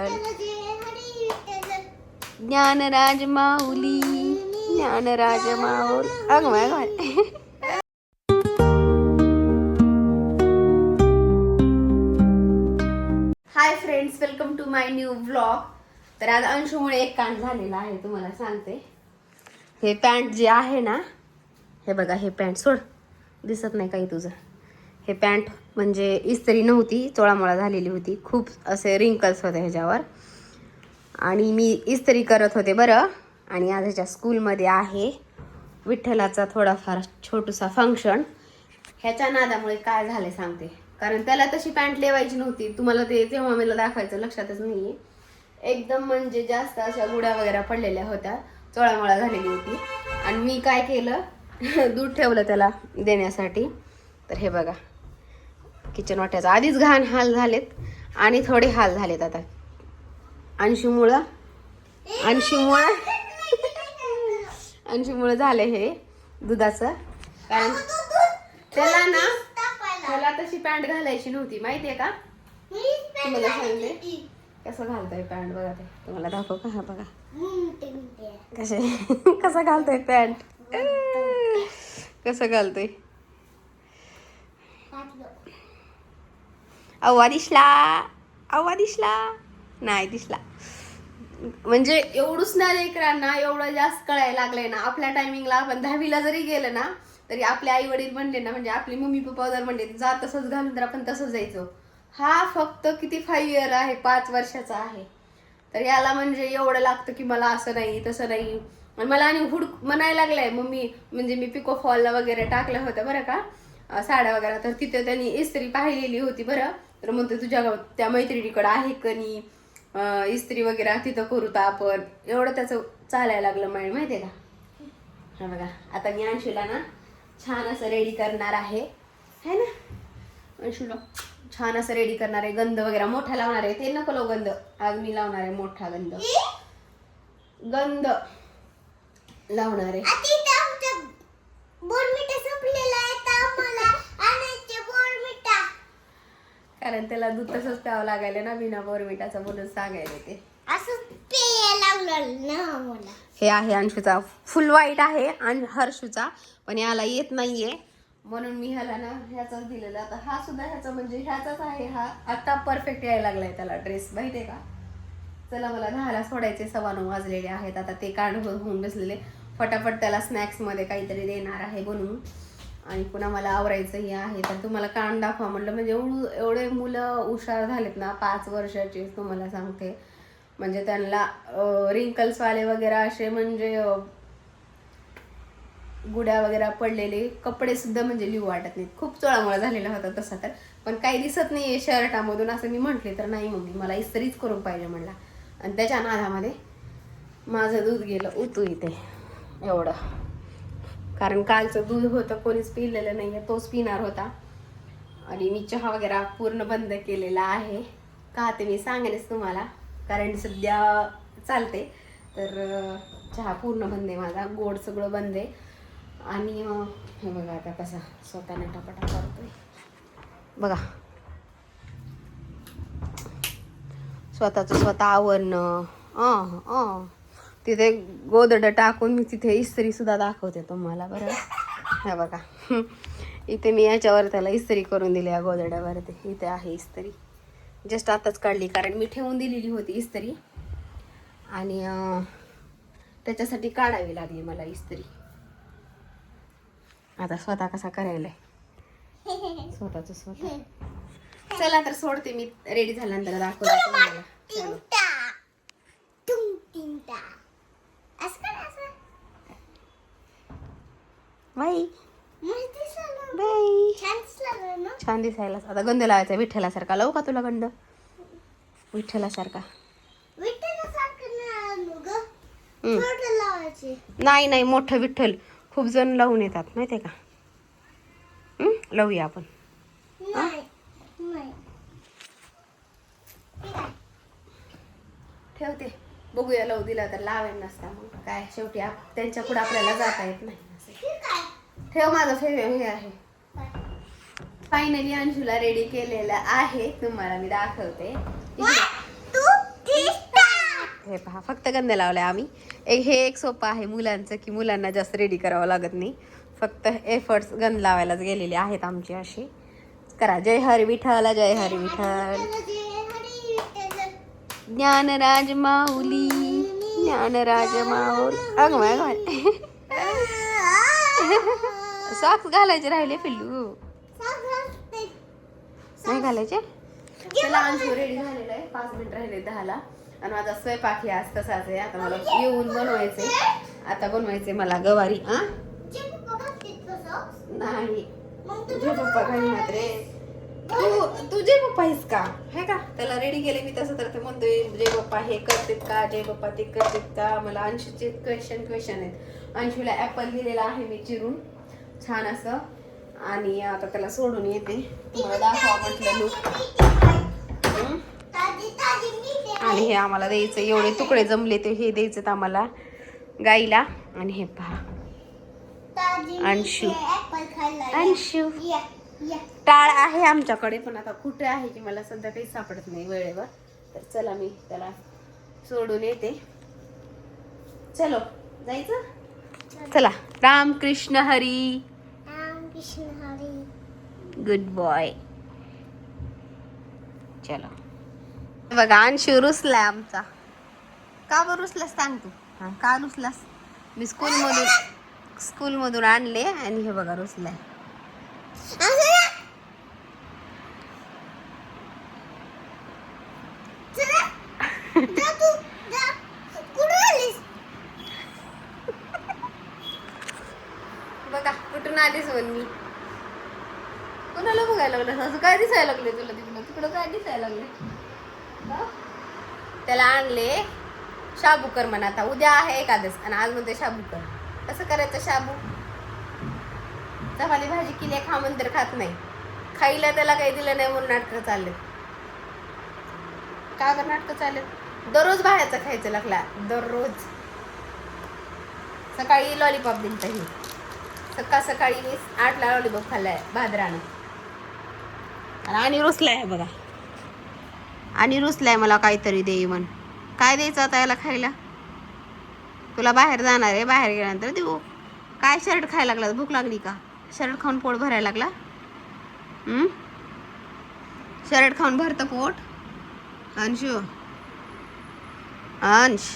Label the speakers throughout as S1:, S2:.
S1: विठ्ठल ज्ञानराज माऊली ज्ञानराज माऊली अगं hi friends, welcome to my new vlog. तर आज अंशूमुळे एक कांड झालेला आहे, तुम्हाला सांगते. हे पॅन्ट जे आहे ना, हे बघा, हे पॅन्ट सोड, दिसत नाही काही तुझं. हे पॅन्ट म्हणजे इस्त्री नव्हती, चोळामोळा झालेली होती, खूप असे रिंकल्स होते ह्याच्यावर. आणि मी इस्त्री करत होते बरं. आणि आज ह्याच्या स्कूलमध्ये आहे विठ्ठलाचा थोडाफार छोटूसा फंक्शन. ह्याच्या नादामुळे काय झाले सांगते. कारण त्याला तशी पॅन्ट लेवायची नव्हती. तुम्हाला ते तेव्हा मला दाखवायचं लक्षातच नाहीये. एकदम म्हणजे जास्त अशा गुड्या वगैरे पडलेल्या होत्या, चोळामोळा झालेली होती. आणि मी काय केलं, दूध ठेवलं त्याला देण्यासाठी. तर हे बघा, किचन वाट्याचा आधीच घाण हाल झालेत आणि थोडे हाल झालेत आता अंशूमुळं झाले हे दुधाचं. कारण त्याला तशी पॅन्ट घालायची नव्हती, माहितीये का. तुम्हाला सांगते कसं घालतोय पॅन्ट, बघा ते तुम्हाला दाखव का. हा बघा कसं घालतोय पॅन्ट, कसं घालतोय. अव्वा दिसला नाही दिसला. म्हणजे एवढंच ना लेकरांना एवढं जास्त कळायला लागलंय ना. आपल्या टायमिंगला आपण 10वीला जरी गेलं ना, तरी आपले आई वडील म्हणले ना, म्हणजे आपले मम्मी पप्पा जर म्हणले जा तसंच घालून, तर आपण तसंच जायचो. हा फक्त किती 5 इयर आहे, 5 वर्षाचा आहे. तर याला म्हणजे एवढं लागतं की मला असं नाही तसं नाही. आणि मला आणि म्हणायला लागलाय मम्मी, म्हणजे मी पिको फॉलला वगैरे टाकल्या होत्या बरं का साड्या वगैरे. तर तिथे त्यांनी इस्त्री पाहिलेली होती बरं. तर म्हणते तुझ्या त्या मैत्रिणीकडे आहे कणी इस्त्री वगैरे, तिथं करू तर आपण. एवढं त्याचं चालायला लागलं माहितीये का. हा बघा, आता मी अंशूला ना छान असं रेडी करणार आहे, है ना. अंशूला छान असं रेडी करणार आहे. गंध वगैरे मोठा लावणार आहे. ते नको लावू गंध, आज मी लावणार आहे मोठा गंध लावणार आहे. कारण त्याला दूध तसंच प्यावं लागायला ना, बिना बोरमिठाचं म्हणून सांगायला ते हे आहे. अंशूचा फुल वाईट आहे आणि हर्षूचा पण याला येत नाहीये, म्हणून मी ह्याला ना ह्याचाच दिलेला. आता हा सुद्धा ह्याचा म्हणजे ह्याचाच आहे. हा आता परफेक्ट यायला लागलाय त्याला ड्रेस, माहितीये का. चला, मला 10ला सोडायचे, 9:15 वाजलेले आहेत. आता ते कांड होऊन बसलेले. फटाफट त्याला स्नॅक्स मध्ये काहीतरी देणार आहे बनवून. आणि पुन्हा मला आवरायचंही आहे. तर तुम्हाला कांड दाखवा म्हटलं, म्हणजे एवढे मुलं हुशार झालेत ना, 5 वर्षाचे तुम्हाला सांगते. म्हणजे त्यांना रिंकल्सवाले वगैरे असे म्हणजे गुड्या वगैरे पडलेले कपडे सुद्धा म्हणजे लिहू वाटत नाहीत. खूप चोळामोळा झालेला होता तसा तर, पण काही दिसत नाहीये शर्टामधून असं मी म्हटले. तर नाही मम्मी, मला इस्त्रीच करून पाहिजे म्हणला. आणि त्याच्या नादामध्ये माझं दूध गेलं उतू इथे एवढं. कारण कालचं दूध होतं, कोणीच पिलेलं नाहीये, तोच पिणार होता. आणि मी चहा वगैरे पूर्ण बंद केलेला आहे. का ते मी सांगेनच तुम्हाला, कारण सध्या चालते. तर चहा पूर्ण बंद आहे माझा, गोड सगळं बंद आहे. आणि हे बघा आता कसा स्वतः नटापटा करतोय बघा. स्वतः आवरणं. तिथे गोदड टाकून मी तिथे इस्त्री सुद्धा दाखवते तुम्हाला बरं. हे बघा, इथे मी याच्यावर त्याला इस्त्री करून दिली या गोदड्यावरती. इथे आहे इस्त्री, जस्ट आताच काढली, कारण मी ठेवून दिलेली होती इस्त्री आणि त्याच्यासाठी काढावी लागली मला इस्त्री. आता स्वतः कसा करायला स्वतःच स्वतः. चला तर सोडते मी, रेडी झाल्यानंतर दाखवते तुम्हाला. छान दिसायला. आता गंध लावायचा विठ्ठलासारखा. लावू का तुला गंध विठ्ठलासारखा. नाही मोठं विठ्ठल खूप जण लावून येतात, माहितीये का. लावूया आपण. ठेवते, बघूया लावू दिला तर लावेन, नसता मग काय. शेवटी त्यांच्या पुढे आपल्याला जाता येत नाही. ठेव, माझं हे आहे. फायनली अंशूला रेडी केलेलं आहे, तुम्हाला मी दाखवते. हे पहा फक्त गंध लावलाय आम्ही. हे एक सोपं आहे मुलांचं की मुलांना जास्त रेडी करावं लागत नाही. फक्त एफर्ट्स गंध लावायलाच गेलेले आहेत आमचे असे. करा जय हरी विठ्ठल जय हरी विठ्ठल. ज्ञानराज माऊली ज्ञानराज माऊली. अग माय सॉक्स घालायचे राहिले पिल्लू. नाही घालायचे. चला अंशू रेडी झालेला आहे. 5 मिनिट राहिले 10ला. आणि माझा स्वयंपाक हे आज तसाच आहे. आता मला येऊन बनवायचे. आता बनवायचे मला गवारी. नाही तुझे पप्पा घालणार रे. तुझे पप्पा आहेस का हे का. त्याला रेडी केले मी तसं तर ते म्हणतोय जय पप्पा हे करतात का जय पप्पा ते करतात का. मला अंशूचे क्वेश्चन आहेत. अंशूला ऍपल दिलेला आहे मी चिरून छान असं. आणि आता त्याला सोडून येते. तुम्हाला दाखवा म्हटलं लुक. आणि हे आम्हाला द्यायचं एवढे तुकडे जमले ते हे द्यायचं आम्हाला गाईला. आणि हे पहा अंशू अंशू टाळ आहे आमच्याकडे पण आता कुठे आहे की मला सध्या काही सापडत नाही वेळेवर. तर चला मी त्याला सोडून येते. चलो जायचं. चला रामकृष्ण हरी. Good boy. चलो बघा अंशू रुसलाय आमचा. का बरं रुसलास सांग तू. हा का रुसलास. मी स्कूलमधून आणले आणि हे बघा रुसलाय. बघा कुठून आलीस म्हण मी. कोणाला बघायला लागलं असं काय दिसायला लागले तुला तिकडं तिकडं काय दिसायला लागले. त्याला आणले शाबू कर म्हणा. आता उद्या आहे एकादश आणि आज म्हणते शाबू कर. कसं करायचं शाबू. चपाती भाजी केली खा म्हणतर खात नाही. खाईला त्याला काही दिलं नाही म्हणून नाटकं चालले. का बरं नाटकं चालले. दररोज बाहेरचं खायचं लागला दररोज. सकाळी लॉलीपॉप दिलं ही. सकाळी मी 8ला लॉलीपॉप खाल्लाय भाद्रानं. आणि रुसलाय बघा. आणि रुसलाय मला काहीतरी दे म्हण. काय द्यायचं आता याला खायला. तुला बाहेर जाणार आहे बाहेर गेल्यानंतर देऊ. काय शर्ट खायला लागला भूक लागली का. शर्ट खाऊन पोट भरायला लागला. शर्ट खाऊन भरतं पोट. अंशू अंश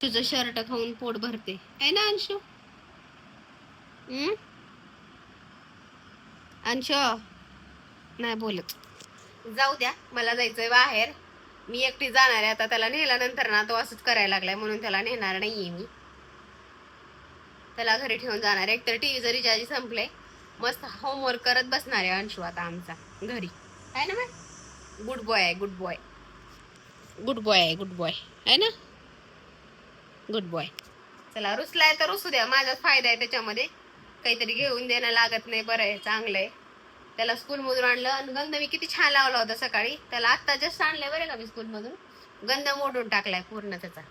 S1: तुझं शर्ट खाऊन पोट भरते आहे ना अंशू. अंशू नाही बोलत. जाऊ द्या मला जायचंय बाहेर. मी एकटी जाणार आहे आता. त्याला नेल्यानंतर ना तो असंच करायला लागलाय म्हणून त्याला नेणार नाहीये मी. त्याला घरी ठेवून जाणार. एक तर टीव्हीचं रिचार्ज संपलंय. मस्त होमवर्क करत बसणार आहे अंशू आता आमचा घरी आहे ना. मॅम गुड बॉय आहे गुड बॉय. गुड बॉय आहे गुड बॉय आहे ना. Good boy. चला रुसलाय तर रुसू द्या. माझाच फायदा आहे त्याच्यामध्ये. काहीतरी घेऊन देणं लागत नाही. बरं आहे चांगलं आहे. त्याला स्कूलमधून आणलं आणि गंध मी किती छान लावला होता सकाळी. त्याला आत्ता जस्ट आणलंय बरं का मी स्कूलमधून. गंध मोडून टाकलाय पूर्ण त्याचा.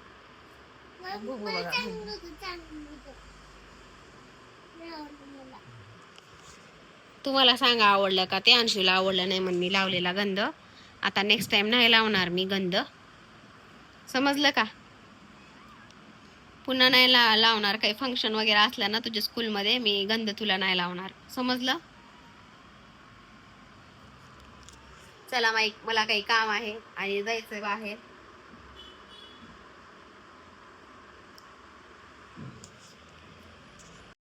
S1: तुम्हाला सांगा आवडलं का ते. अंशूला आवडलं नाही म्हणून मी लावलेला गंध. आता नेक्स्ट टाइम नाही लावणार मी गंध. समजलं का. पुन्हा नाही लावणार. काही फंक्शन वगैरे असलं ना तुझ्या स्कूलमध्ये मी गंध तुला नाही लावणार. समजलं. चला माईक मला काही काम आहे आणि जायचंय बाहेर.